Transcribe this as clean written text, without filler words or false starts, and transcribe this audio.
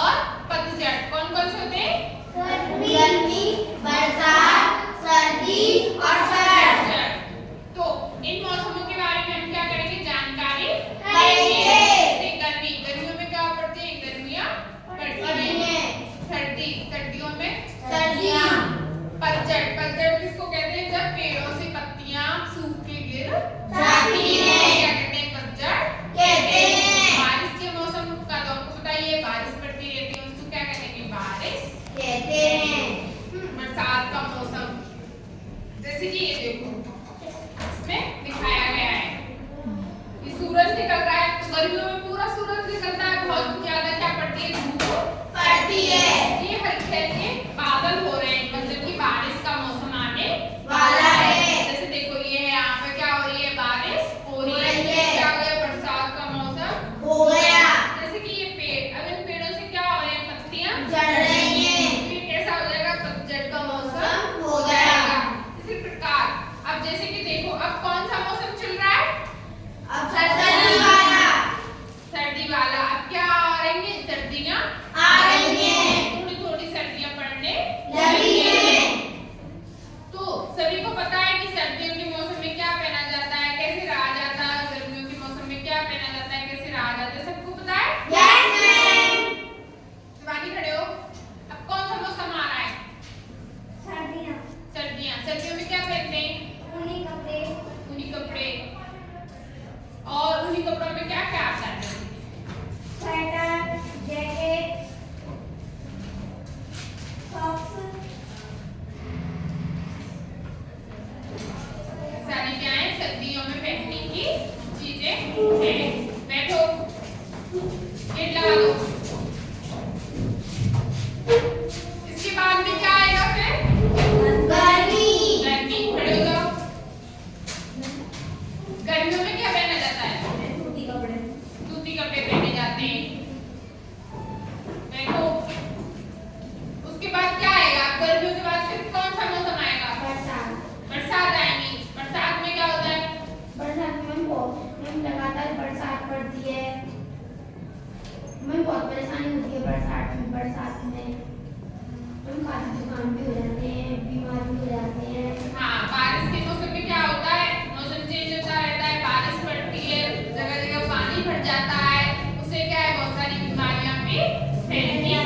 और पतझड़। कौन कौन से होते हैं? गर्मी, बरसात, सर्दी और पतझड़। तो इन मौसमों के बारे में हम क्या करेंगे? जानकारी करेंगे। जैसे गर्मी, गर्मियों में क्या पड़ती है? गर्मियाँ पड़ती हैं। सर्दी, सर्दियों में सर्दियाँ। पतझड़, पतझड़ किसको कहते हैं? जब पेड़ों से पत्तियां सूख के गिर जाती हैं, क्या कहते हैं? पतझड़ कहते हैं। बारिश के मौसम का तो आपको बताइए, बारिश पड़ती रहती है, उसको क्या कहेंगे? बारिश कहते हैं। बरसात का मौसम, जैसे कि ये देखो इसमें दिखाया गया है, ये सूरज निकल रहा है, तो गर्मियों में पूरा सूरज निकलता है, बहुत ज्यादा क्या पड़ती है? धूप पड़ती है। ये हल्के हल्के बादल हो रहे हैं, मतलब कि बारिश का मौसम आने वाला है। जैसे देखो ये है, यहाँ पे क्या हो रही है? बारिश हो रही है। क्या हो गया? बरसात का मौसम हो गया। जैसे कि ये पेड़, अब इन पेड़ों से क्या हो रहे हैं? पत्तियां झड़ रही हैं। ये कैसा हो जाएगा? पतझड़ का मौसम हो जाएगा। इसी प्रकार अब जैसे कि देखो, अब कौन सा मौसम चल रहा है? अब सर्दी वाला। सर्दी वाला। अब क्या आ रही है? सर्दियां आ रही हैं। थोड़ी थोड़ी सर्दियां पड़ने लगी हैं। तो सभी को पता है कि सर्दियों के मौसम में क्या पहना जाता है, कैसे रहा जाता है, गर्मियों के मौसम में क्या पहना जाता है, कैसे रहा जाता है, सबको पता है? Yes ma'am. शिवानी खड़े हो। अब कौन सा मौसम आ रहा है? सर्दियाँ। सर्दियां। सर्दियों में क्या पहनते हैं? ऊनी कपड़े। ऊनी कपड़े। और ऊनी कपड़ों में क्या क्या आता है? Sweater, jacket, socks. सारी क्या है? सर्दियों में पहनने की चीजें हैं। बैठो, गेट लगा दो। इसके बाद में क्या आएगा फिर? गर्मी। गर्मी। खड़े हो जाओ। गर्मियों में क्या पहना जाता है? सूती कपड़े। सूती कपड़े पहने जाते हैं। बैठो। उसके बाद क्या आएगा? गर्मियों के बाद फिर कौन सा मौसम आएगा? बरसात। बरसात आएगी। बरसात में क्या होता है? बरसात में लगातार बरसात पड़ती है। हमें बहुत परेशानी होती है बरसात में हम खांसी जुकाम भी हो जाते हैं, बीमार भी हो जाते हैं। हाँ, बारिश के मौसम में क्या होता है? मौसम चेंज होता रहता है, बारिश पड़ती है, जगह जगह पानी भर जाता है, उससे क्या है? बहुत सारी बीमारियां भी फैलती हैं।